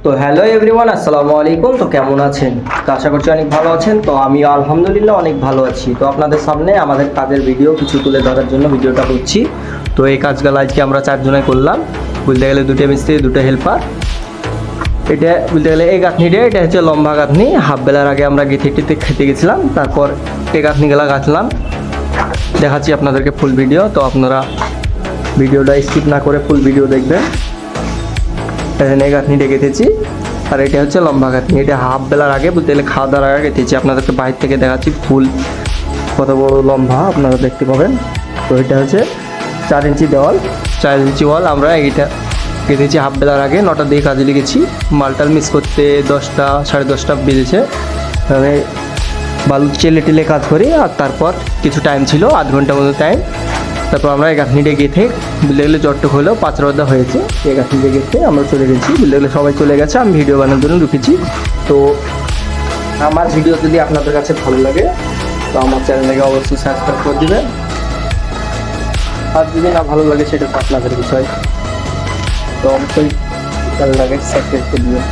তো hello everyone, আসসালামু আলাইকুম। তো কেমন আছেন? তো আশা করছি অনেক ভালো আছেন। তো আমি আলহামদুলিল্লাহ অনেক ভালো আছি। তো আপনাদের সামনে আমাদের কাজের ভিডিও কিছু তুলে ধরার জন্য ভিডিওটা করছি। তো এই কাজগুলো আজকে আমরা 4 জনে করলাম, বলতে গেলে 2টা মিস্ত্রি 2টা হেল্পার। এটা বলতে গেলে এই গাঁথনিটা, এটা হচ্ছে লম্বা গাঁথনি। হাফ বেলার আগে আমরা গেঁথে খেতে গেছিলাম, তারপর এই গাঁথনিগুলো গাঁথলাম। দেখাচ্ছি আপনাদেরকে ফুল ভিডিও। তো আপনারা ভিডিওটা স্কিপ না করে ফুল ভিডিও দেখবেন। এখানে গাঁথনিটা গেঁথেছি, আর এটা হচ্ছে লম্বা গাঁথনি। এটা হাফ বেলার আগে বলতে গেলে খাওয়া দাওয়ার আগে গেঁথেছি। আপনাদেরকে বাইরে থেকে দেখাচ্ছি ফুল কত বড় লম্বা, আপনারা দেখতে পাবেন। তো এটা হচ্ছে 4 ইঞ্চি দেওয়াল, 4 ইঞ্চি ওয়াল। আমরা এইটা গেঁথেছি হাফ বেলার আগে। 9টার দিকে কাজে লেগেছি। মালটাল মিস করতে 10টা 10:30 বেজেছে। আমি বালু টেলে কাজ করি, আর তারপর কিছু টাইম ছিল, আধ ঘন্টার মতো টাইম। তারপর আমরা এই গাঁথনিটা গেঁথে বুঝতে গেলে জটটুক হলেও 5 রোদা হয়েছে। এই গাঁথনিটা গেঁথে আমরা চলে গেছি, বুঝতে গেলে সবাই চলে গেছে, আমি ভিডিও বানানোর জন্য ঢুকেছি। তো আমার ভিডিও যদি আপনাদের কাছে ভালো লাগে তো আমার চ্যানেলটাকে অবশ্যই সাবস্ক্রাইব করে দেবেন, আর যদি না ভালো লাগে সেটা তো আপনাদের বিষয়। তো অবশ্যই ভালো লাগে সাবস্ক্রাইব করে দেবেন।